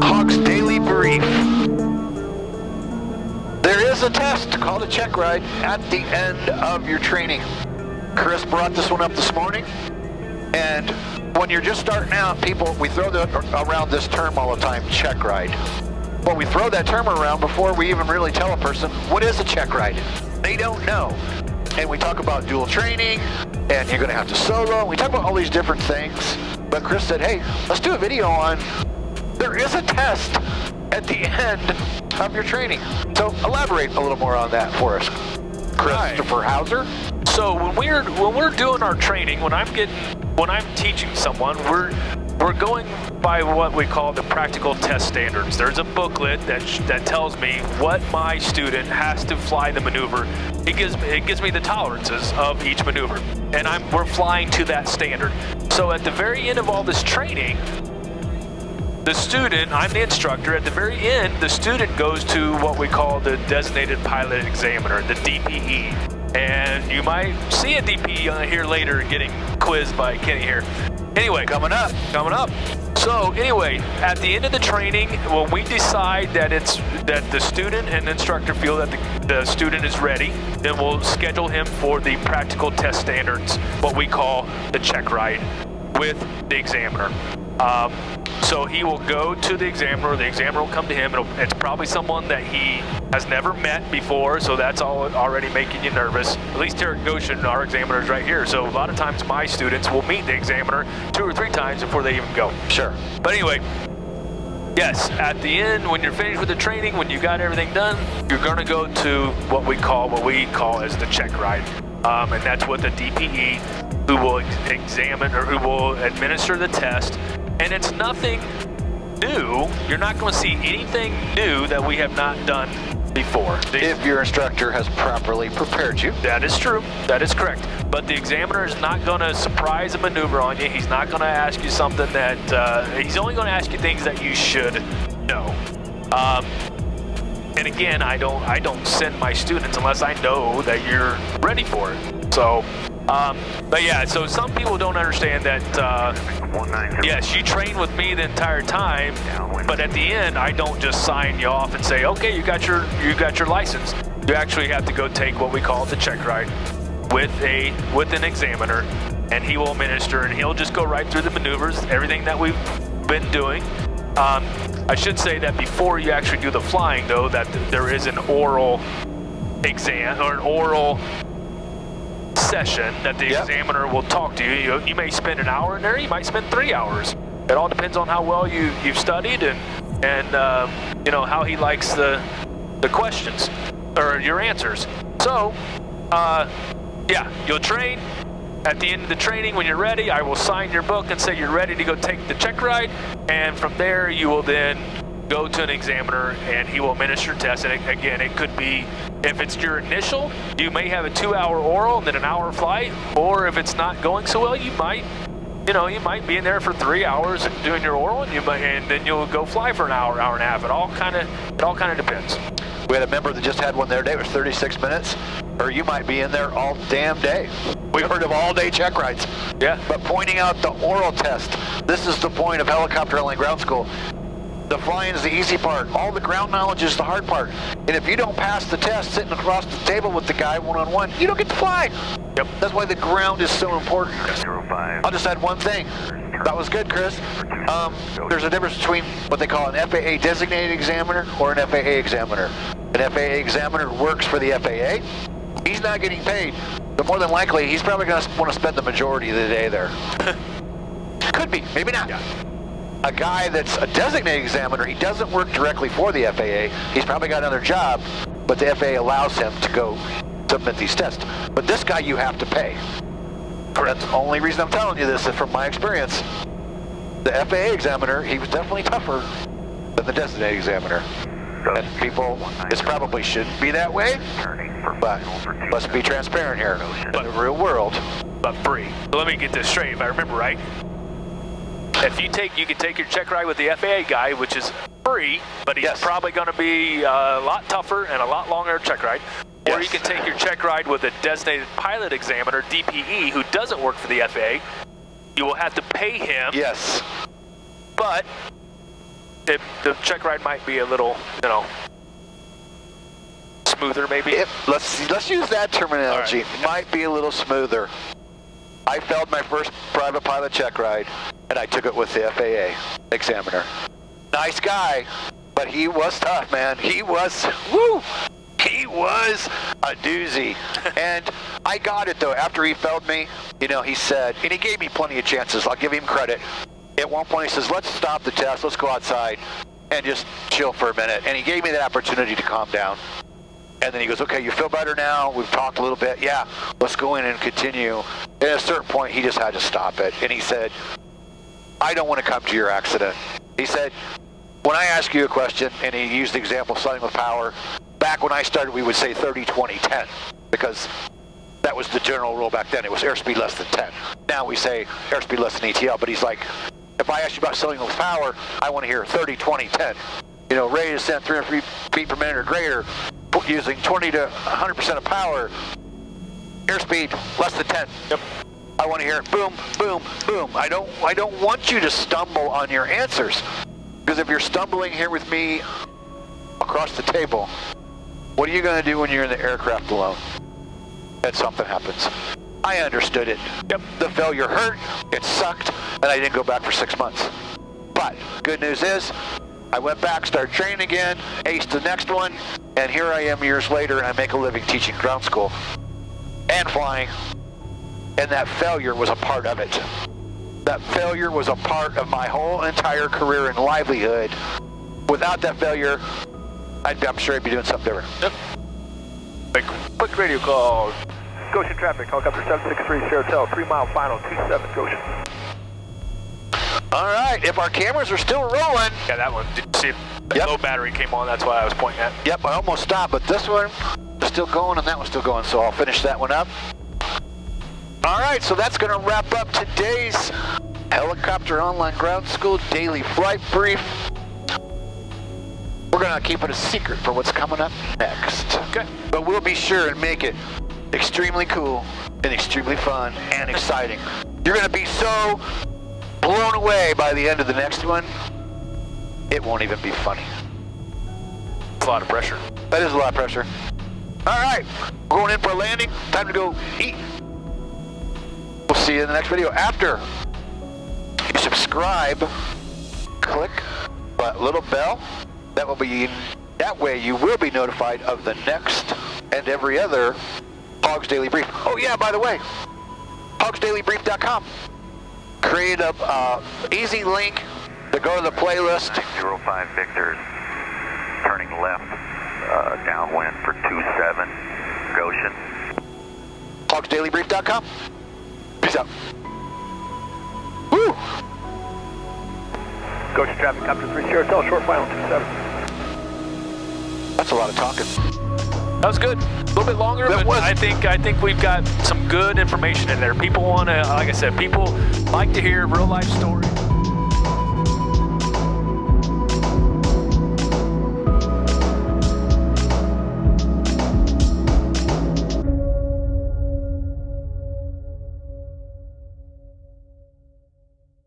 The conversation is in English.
Hawks Daily Brief. There is a test called a check ride at the end of your training. Chris brought this one up this morning, and when you're just starting out, we throw around this term all the time, check ride. But we throw that term around before we even really tell a person, what is a check ride? They don't know. And we talk about dual training, and you're gonna have to solo, and we talk about all these different things. But Chris said, hey, let's do a video on, there is a test at the end of your training. So elaborate a little more on that for us, Christopher Hauser. So when we're doing our training, when I'm teaching someone, we're going by what we call the practical test standards. There's a booklet that tells me what my student has to fly the maneuver. It gives me the tolerances of each maneuver, and we're flying to that standard. So at the very end of all this training, the student, I'm the instructor, at the very end, the student goes to what we call the Designated Pilot Examiner, the DPE. And you might see a DPE here later getting quizzed by Kenny here. Anyway, coming up. So anyway, at the end of the training, when we decide that the student and the instructor feel that the student is ready, then we'll schedule him for the practical test standards, what we call the check ride with the examiner. So he will go to the examiner will come to him. It's probably someone that he has never met before, so that's already making you nervous. At least here at Goshen, our examiner is right here. So a lot of times my students will meet the examiner 2 or 3 times before they even go. Sure. But anyway, yes, at the end, when you're finished with the training, when you got everything done, you're gonna go to what we call as the check ride. And that's what the DPE, who will examine or who will administer the test. And it's nothing new. You're not going to see anything new that we have not done before. If your instructor has properly prepared you. That is true. That is correct. But the examiner is not going to surprise a maneuver on you. He's not going to ask you something that, he's only going to ask you things that you should know. And again, I don't send my students unless I know that you're ready for it. So, but yeah, so some people don't understand that, yes, you train with me the entire time, but at the end, I don't just sign you off and say, okay, you got your license. You actually have to go take what we call the check ride with an examiner, and he will administer, and he'll just go right through the maneuvers, everything that we've been doing. I should say that before you actually do the flying, though, that there is an oral exam or an oral session that the examiner will talk to you. You may spend an hour in there, you might spend 3 hours. It all depends on how well you've studied and how he likes the questions or your answers. So you'll train. At the end of the training, when you're ready, I will sign your book and say you're ready to go take the check ride, and from there you will then go to an examiner and he will administer tests. And again, it could be, if it's your initial, you may have a 2-hour oral and then an hour flight, or if it's not going so well, you might be in there for 3 hours and doing your oral, and then you'll go fly for an hour, hour and a half. It all kind of depends. We had a member that just had one the other day. It was 36 minutes, or you might be in there all damn day. We've heard of all-day check rides. Yeah. But pointing out the oral test, this is the point of helicopter only ground school. The flying is the easy part. All the ground knowledge is the hard part. And if you don't pass the test sitting across the table with the guy one-on-one, you don't get to fly. Yep. That's why the ground is so important. I'll just add one thing. That was good, Chris. There's a difference between what they call an FAA designated examiner or an FAA examiner. An FAA examiner works for the FAA. He's not getting paid, but more than likely, he's probably going to want to spend the majority of the day there. Could be, maybe not. Yeah. A guy that's a designated examiner, he doesn't work directly for the FAA. He's probably got another job, but the FAA allows him to go submit these tests. But this guy you have to pay. That's the only reason I'm telling you this is from my experience. The FAA examiner, he was definitely tougher than the designated examiner. And people, this probably shouldn't be that way, but let's be transparent here. In the real world, but free. So let me get this straight, if I remember right. If you can take your check ride with the FAA guy, which is free, but he's probably going to be a lot tougher and a lot longer check ride. Or you can take your check ride with a designated pilot examiner, DPE, who doesn't work for the FAA. You will have to pay him. Yes. But the check ride might be a little, smoother maybe. Let's use that terminology. Right. Might be a little smoother. I failed my first private pilot check ride, and I took it with the FAA examiner. Nice guy, but he was tough, man. He was a doozy. And I got it, though. After he failed me, he said, and he gave me plenty of chances. I'll give him credit. At one point, he says, let's stop the test. Let's go outside and just chill for a minute. And he gave me that opportunity to calm down. And then he goes, okay, you feel better now? We've talked a little bit. Yeah, let's go in and continue. And at a certain point, he just had to stop it. And he said, I don't want to come to your accident. He said, when I ask you a question, and he used the example of starting with power, back when I started, we would say 30, 20, 10, because that was the general rule back then. It was airspeed less than 10. Now we say airspeed less than ETL, but he's like, if I ask you about starting with power, I want to hear 30, 20, 10. Ready to descend 300 feet per minute or greater, using 20 to 100% of power, airspeed less than 10. Yep. I want to hear it boom, boom, boom. I don't want you to stumble on your answers, because if you're stumbling here with me across the table, what are you going to do when you're in the aircraft alone and something happens? I understood it. Yep. The failure hurt, it sucked, and I didn't go back for 6 months. But good news is, I went back, started training again, aced the next one, and here I am years later, and I make a living teaching ground school and flying. And that failure was a part of it. That failure was a part of my whole entire career and livelihood. Without that failure, I'm sure I'd be doing something different. Yep. Quick radio call. Goshen traffic, helicopter 763, Sierra Hotel, 3 mile final, 27, Goshen. All right, if our cameras are still rolling. Yeah, that one. Did you see the Yep. low battery came on? That's why I was pointing at. Yep, I almost stopped, but this one is still going and that one's still going, so I'll finish that one up. All right, so that's going to wrap up today's Helicopter Online Ground School Daily Flight Brief. We're going to keep it a secret for what's coming up next. Okay. But we'll be sure and make it extremely cool and extremely fun and exciting. You're going to be so blown away by the end of the next one, it won't even be funny. It's a lot of pressure. That is a lot of pressure. All right, we're going in for a landing. Time to go eat. We'll see you in the next video. After you subscribe, click that little bell. That way you will be notified of the next and every other Hogs Daily Brief. Oh yeah, by the way, hogsdailybrief.com. Create a easy link to go to the playlist. 905 Victor, turning left, downwind for 27, Goshen. hogsdailybrief.com. Peace out. Woo! Goshen traffic, Copter 3, Sierra Hotel, short final, 27. That's a lot of talking. That was good. A little bit longer, That but was- I think we've got some good information in there. People want to, like I said, people like to hear real life stories.